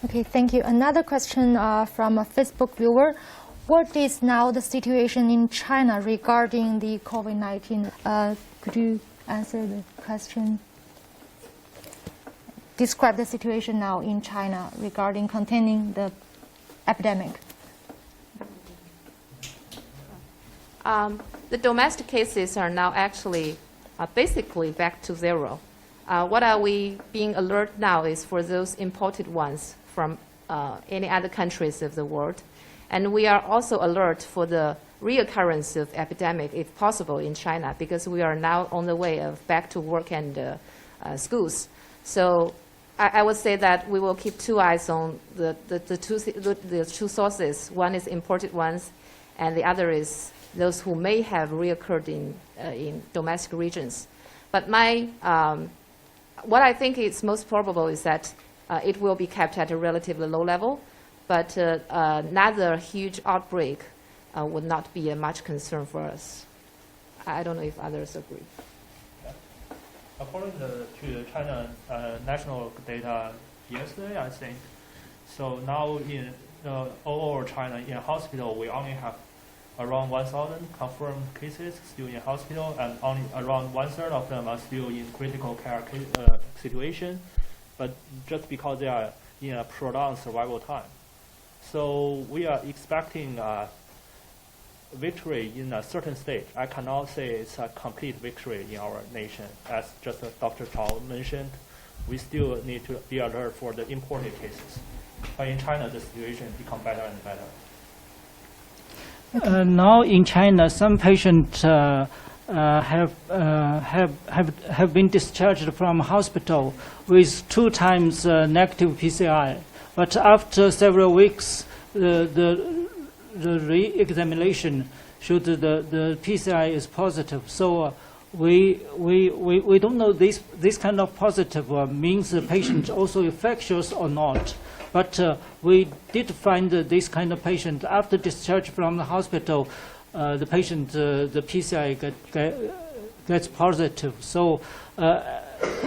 Okay, thank you. Another question from a Facebook viewer. What is now the situation in China regarding the COVID-19? Could you answer the question? Describe the situation now in China regarding containing the epidemic. The domestic cases are now actually basically back to zero. What are we being alert now is for those imported ones from any other countries of the world. And we are also alert for the reoccurrence of epidemic, if possible, in China, because we are now on the way of back to work and schools. So I would say that we will keep two eyes on the two sources. One is imported ones, and the other is those who may have reoccurred in domestic regions. But what I think is most probable is that it will be kept at a relatively low level, but another huge outbreak would not be a much concern for us. I don't know if others agree. Yeah. According to China national data yesterday, I think, so now in all over China, in hospital, we only have around 1,000 confirmed cases still in hospital, and only around 1/3 of them are still in critical care situation, but just because they are in a prolonged survival time. So we are expecting victory in a certain stage. I cannot say it's a complete victory in our nation. As just Dr. Chao mentioned, we still need to be alert for the imported cases. But in China, the situation becomes better and better. Now in China, some patients have been discharged from hospital with 2 times negative PCI. But after several weeks, the re-examination showed the PCI is positive. So we don't know this kind of positive means the patient also infectious or not. But we did find this kind of patient after discharge from the hospital. The patient, the PCI gets positive. So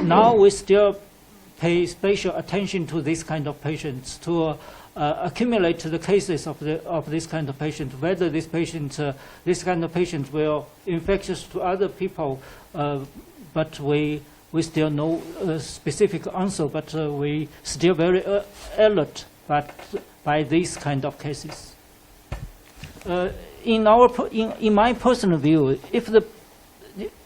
now we still pay special attention to this kind of patients to accumulate the cases of this kind of patient. Whether this patient, this kind of patient will infectious to other people, but we still no specific answer. But we still very alert by these kind of cases. In my personal view, if the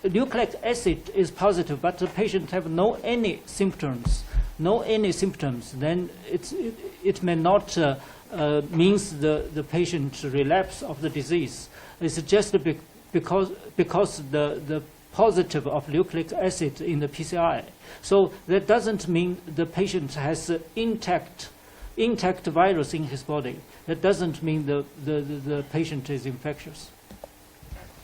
nucleic acid is positive, but the patient have no any symptoms, then it may not means the patient relapse of the disease. It's just because the positive of nucleic acid in the PCI. So that doesn't mean the patient has intact virus in his body. That doesn't mean the patient is infectious.